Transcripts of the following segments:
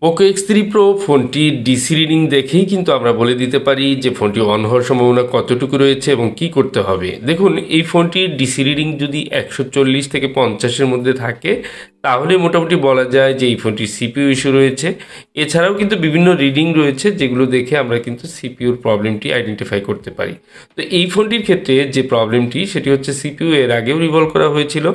Poco X3 Pro ফোনটির DC reading দেখেই কিন্তু আমরা বলে দিতে পারি যে ফোনটি অন হওয়ার সম্ভাবনা কতটুকু রয়েছে এবং কি করতে হবে। দেখুন, এই ফোনটির ডিসি রিডিং যদি 140 থেকে 50-এর মধ্যে থাকে তাহলে মোটামুটি বলা যায় যে এই ফোনটির সিপিইউ ইস্যু রয়েছে। এছাড়াও কিন্তু বিভিন্ন রিডিং রয়েছে যেগুলো দেখে আমরা কিন্তু সিপিইউর প্রবলেমটি আইডেন্টিফাই করতে পারি। তো এই ফোনটির ক্ষেত্রে যে প্রবলেমটি সেটি হচ্ছে সিপিইউ এর আগেও রিভলভ করা হয়েছিল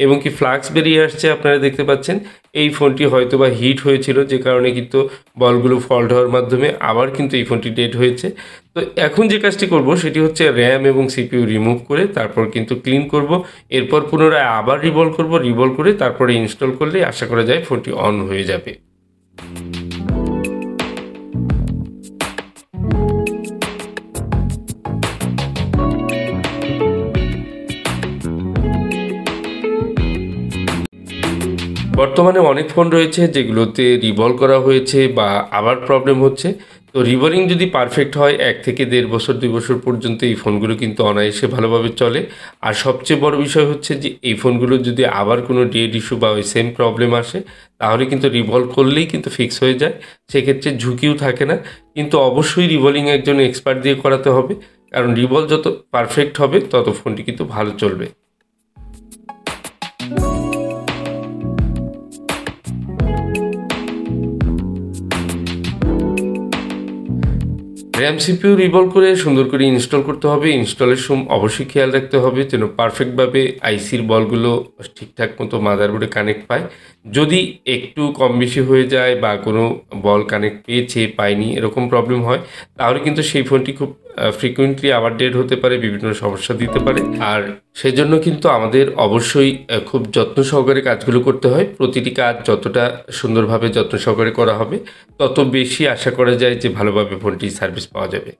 এবং কি ফ্লাক্স বেরিয়ে আসছে আপনারা দেখতে পাচ্ছেন। এই ফোনটি হয়তোবা হিট হয়েছিল যে কারণে কিন্তু বলগুলো ফল্ট হওয়ার মাধ্যমে আবার কিন্তু এই ফোনটি ডেড হয়েছে। তো এখন যে কাজটি করব সেটি হচ্ছে র্যাম এবং সিপিইউ রিমুভ করে তারপর কিন্তু ক্লিন করব। এরপর পুনরায় আবার রিভলভ করে তারপরে ইনস্টল করলে আশা করা যায় ফোনটি অন হয়ে যাবে। বর্তমানে অনেক ফোন রয়েছে যেগুলোতে রিভলভ করা হয়েছে বা আবার প্রবলেম হচ্ছে। তো রিভলিং যদি পারফেক্ট হয় 1 থেকে 1.5 বছর 2 বছর পর্যন্ত এই ফোনগুলো কিন্তু অনায়াসে ভালোভাবে চলে। আর সবচেয়ে বড় বিষয় হচ্ছে যে এই ফোনগুলো যদি আবার কোনো ডেড ইস্যু বা ওই সেম প্রবলেম আসে তাহলে কিন্তু রিভলভ করলেই কিন্তু ফিক্স হয়ে যায়। সেক্ষেত্রে ঝুঁকিও থাকে না। কিন্তু অবশ্যই রিভলিং একজন এক্সপার্ট দিয়ে করাতে হবে, কারণ রিভলভ যত পারফেক্ট হবে তত ফোনটি কিন্তু ভালো চলবে। র্যাম সিপিইউ রিভলভ করে সুন্দর করে ইনস্টল করতে হবে। ইনস্টলের সময় অবশ্যই খেয়াল রাখতে হবে যেন পারফেক্টভাবে আইসির বলগুলো ঠিকঠাক মতো মাদারবোর্ডে কানেক্ট পায়। যদি একটু কম বেশি হয়ে যায় বা কোনো বল কানেক্ট পেয়েছে পায়নি এরকম প্রবলেম হয় তাহলে কিন্তু সেই ফোনটি খুব ফ্রিকুয়েন্টলি আবার ডেড হতে পারে, বিভিন্ন সমস্যা দিতে পারে। আর সেজন্য কিন্তু আমাদের অবশ্যই খুব যত্ন সহকারে কাজগুলো করতে হয়। প্রতিটি কাজ যতটা সুন্দরভাবে যত্ন সহকারে করা হবে তত বেশি আশা করা যায় যে ভালোভাবে ফোনটি সার্ভিস পাওয়া যাবে।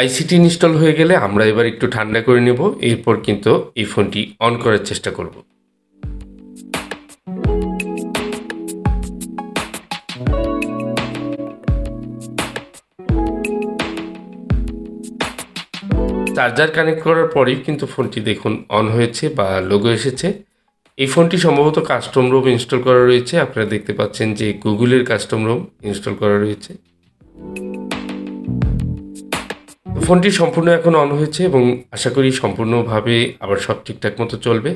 আইসিটি ইনস্টল হয়ে গেলে আমরা এবার একটু ঠান্ডা করে নেব, এরপর কিন্তু এই ফোনটি অন করার চেষ্টা করব। চার্জার কানেক্ট করার পরেই কিন্তু ফোনটি দেখুন অন হয়েছে বা লোগো এসেছে। এই ফোনটি সম্ভবত কাস্টম রোম ইনস্টল করা রয়েছে। আপনারা দেখতে পাচ্ছেন যে গুগলের কাস্টম রোম ইনস্টল করা রয়েছে। ফোনটি সম্পূর্ণ এখন অন হয়েছে এবং আশা করি সম্পূর্ণভাবে আবার সব ঠিকঠাক মতো চলবে।